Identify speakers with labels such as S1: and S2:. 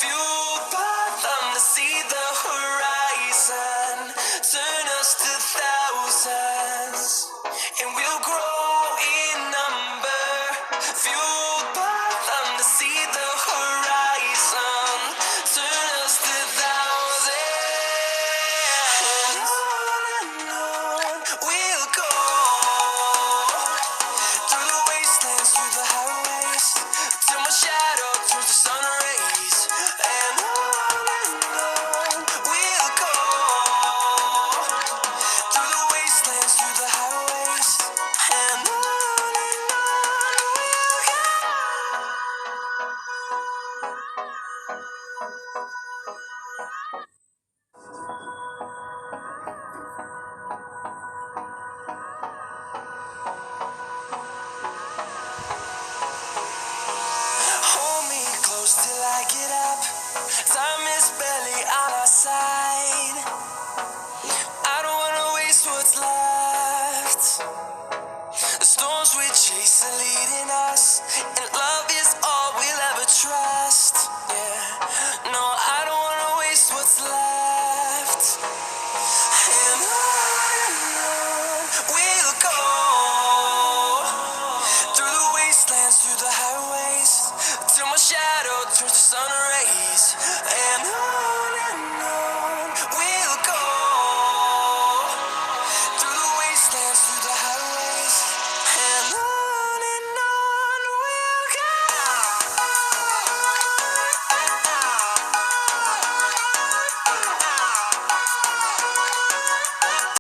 S1: fueled by them to see the horizon, turn us to thousands, and we'll grow in number. Fueled by them to see the horizon, turn us to thousands. On we'll go, through the wastelands, through the highways, till my shadow turns to sun rays. And on we'll go, through the wastelands, through the highways, and on we'll go. Hold me close till I get up. Time is barely on our side. I don't wanna waste what's left. The storms we chase are leading us, and love is all we'll ever trust. Yeah, no, I don't wanna waste what's left. And on we'll go, through the wastelands, through the highways, till my shadow turns to sun rays.